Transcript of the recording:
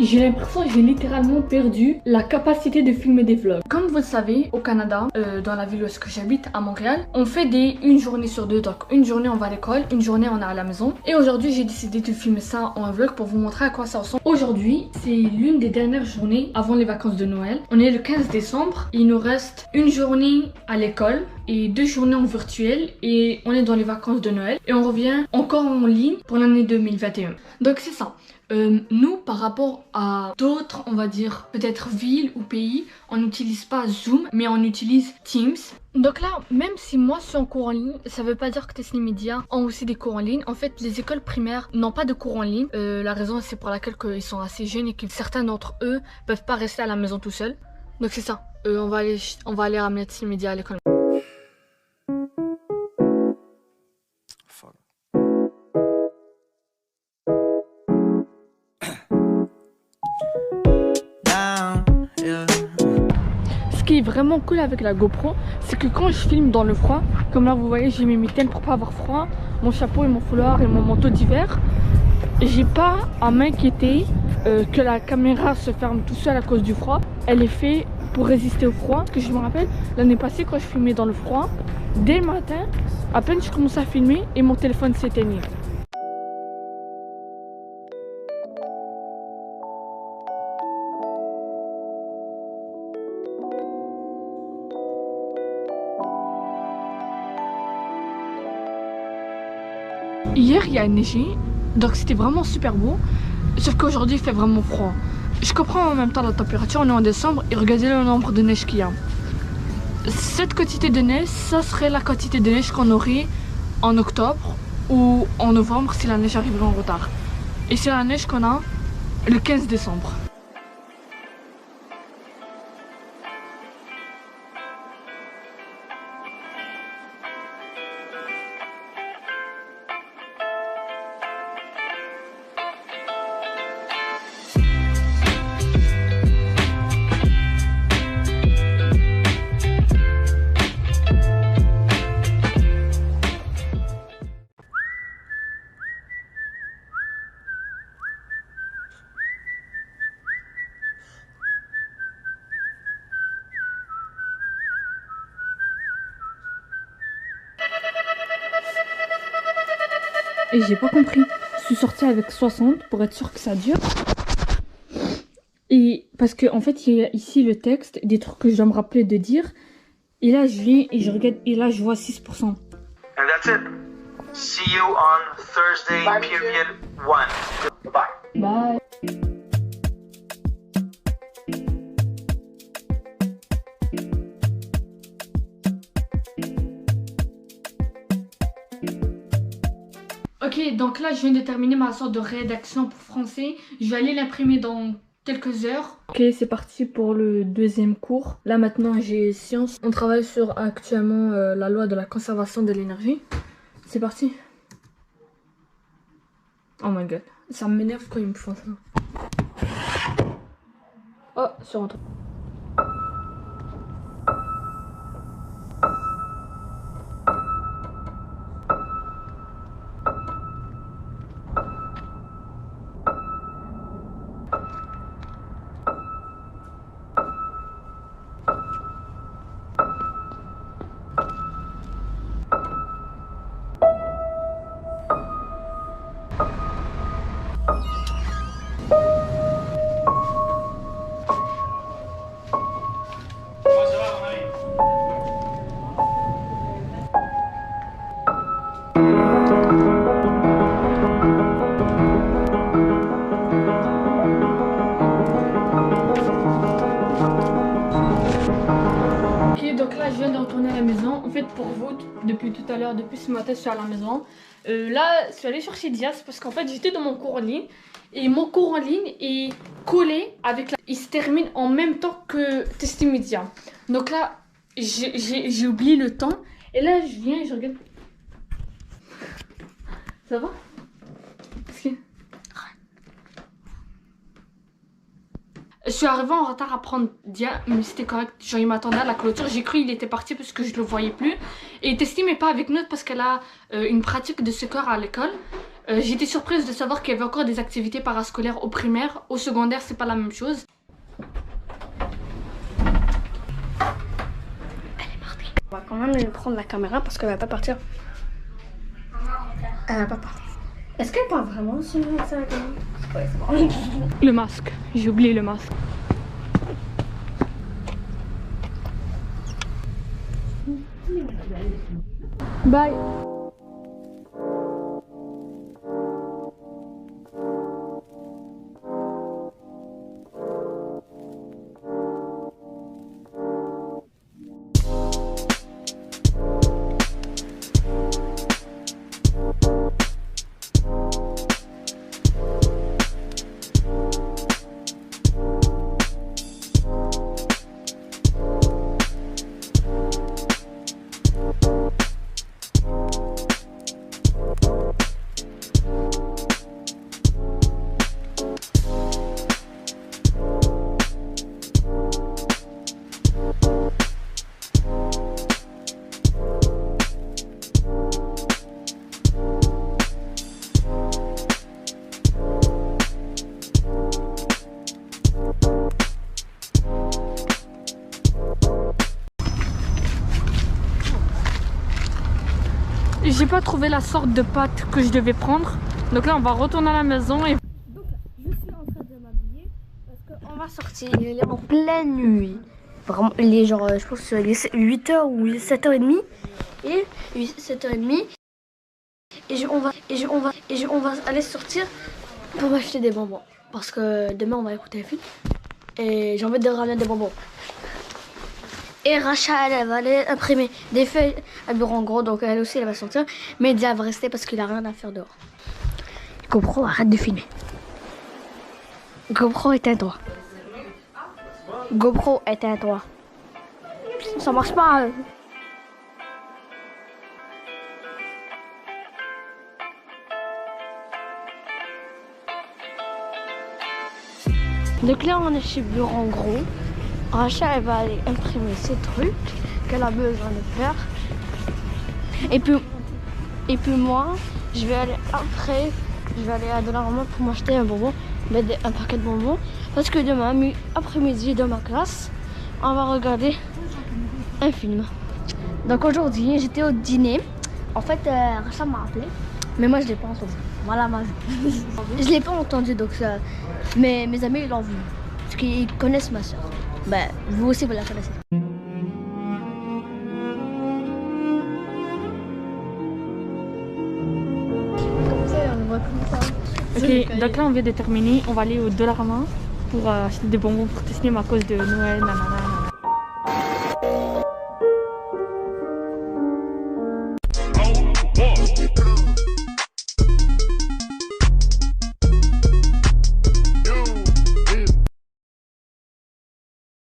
J'ai l'impression que j'ai littéralement perdu la capacité de filmer des vlogs. Comme vous le savez, au Canada, dans la ville où est-ce que j'habite, à Montréal, on fait une journée sur deux. Donc une journée on va à l'école, une journée on est à la maison. Et aujourd'hui j'ai décidé de filmer ça en vlog pour vous montrer à quoi ça ressemble. Aujourd'hui, c'est l'une des dernières journées avant les vacances de Noël. On est le 15 décembre. Il nous reste une journée à l'école et 2 journées en virtuel. Et on est dans les vacances de Noël. Et on revient encore en ligne pour l'année 2021. Donc c'est ça. Nous, par rapport à d'autres, on va dire, peut-être villes ou pays, on n'utilise pas Zoom, mais on utilise Teams. Donc là, même si moi je suis en cours en ligne, ça veut pas dire que Tesla Media ont aussi des cours en ligne. En fait, les écoles primaires n'ont pas de cours en ligne. La raison, c'est pour laquelle ils sont assez jeunes et que certains d'entre eux peuvent pas rester à la maison tout seuls. Donc c'est ça. On va aller ramener Tesla Media à l'école. Ce qui est vraiment cool avec la GoPro, c'est que quand je filme dans le froid, comme là vous voyez j'ai mis mes mitaines pour pas avoir froid, mon chapeau et mon foulard et mon manteau d'hiver, j'ai pas à m'inquiéter que la caméra se ferme tout seul à cause du froid. Elle est faite pour résister au froid. Parce que je me rappelle l'année passée quand je filmais dans le froid, dès le matin, à peine je commençais à filmer et mon téléphone s'éteignait. Hier il y a neigé, donc c'était vraiment super beau, sauf qu'aujourd'hui il fait vraiment froid. Je comprends en même temps la température, on est en décembre et regardez le nombre de neige qu'il y a. Cette quantité de neige, ça serait la quantité de neige qu'on aurait en octobre ou en novembre si la neige arriverait en retard. Et c'est la neige qu'on a le 15 décembre. Et j'ai pas compris. Je suis sortie avec 60 pour être sûre que ça dure. Et parce que en fait, il y a ici le texte, des trucs que je dois me rappeler de dire. Et là, je viens et je regarde et là, je vois 6%. And that's it. See you on Thursday, period 1. Bye. Bye. Ok, donc là je viens de terminer ma sorte de rédaction pour français. Je vais aller l'imprimer dans quelques heures. Ok, c'est parti pour le deuxième cours. Là maintenant j'ai sciences. On travaille sur actuellement la loi de la conservation de l'énergie. C'est parti. Oh my god, ça m'énerve quand ils me font ça. Oh, c'est rentré. Je viens de retourner à la maison. En fait, pour vous, depuis tout à l'heure, depuis ce matin, je suis à la maison. Là, je suis allée chercher Diaz parce qu'en fait, j'étais dans mon cours en ligne. Et mon cours en ligne est collé avec la... Il se termine en même temps que Tesla Media. Donc là, j'ai oublié le temps. Et là, je viens et je regarde. Ça va? Parce que... Je suis arrivée en retard à prendre Dia, mais c'était correct. Genre, il m'attendait à la clôture. J'ai cru qu'il était parti parce que je le voyais plus. Et Tessie n'est pas avec nous parce qu'elle a une pratique de secours à l'école. J'étais surprise de savoir qu'il y avait encore des activités parascolaires au primaire. Au secondaire, c'est pas la même chose. On va quand même lui prendre la caméra parce qu'elle va pas partir. Elle va pas partir. Est-ce qu'elle parle vraiment sur la caméra? Ouais, c'est bon. Le masque, j'ai oublié le masque. Bye. J'ai pas trouvé la sorte de pâte que je devais prendre. Donc là, on va retourner à la maison et... Donc là, je suis en train de m'habiller parce qu'on va sortir. Il est en pleine nuit. Vraiment, il est genre, je pense, 8h ou 7h30. Et 7h30. Et on va aller sortir pour m'acheter des bonbons. Parce que demain, on va écouter un film. Et j'ai envie de ramener des bonbons. Et Rachel, elle va aller imprimer des feuilles à bureau en gros, donc elle aussi elle va sortir. Mais Dia va rester parce qu'il a rien à faire dehors. GoPro, arrête de filmer. GoPro, éteins-toi. GoPro, éteins-toi. Ça marche pas. Donc là, on est chez bureau en gros. Rachel, elle va aller imprimer ses trucs qu'elle a besoin de faire. Et puis moi, je vais aller après, je vais aller à Dollarama pour m'acheter un bonbon, un paquet de bonbons. Parce que demain, après-midi, dans ma classe, on va regarder un film. Donc aujourd'hui, j'étais au dîner. En fait, Rachel m'a appelé, mais moi je l'ai pas entendu. Voilà ma vie. Je l'ai pas entendu, donc ça. Mais mes amis ils l'ont vu. Parce qu'ils connaissent ma soeur. Ben, vous aussi vous la connaissez. Comme ça, on voit comme ça. Ok, donc là on vient de terminer. On va aller au Dollarama pour acheter des bonbons pour Teslim à cause de Noël. Nanana.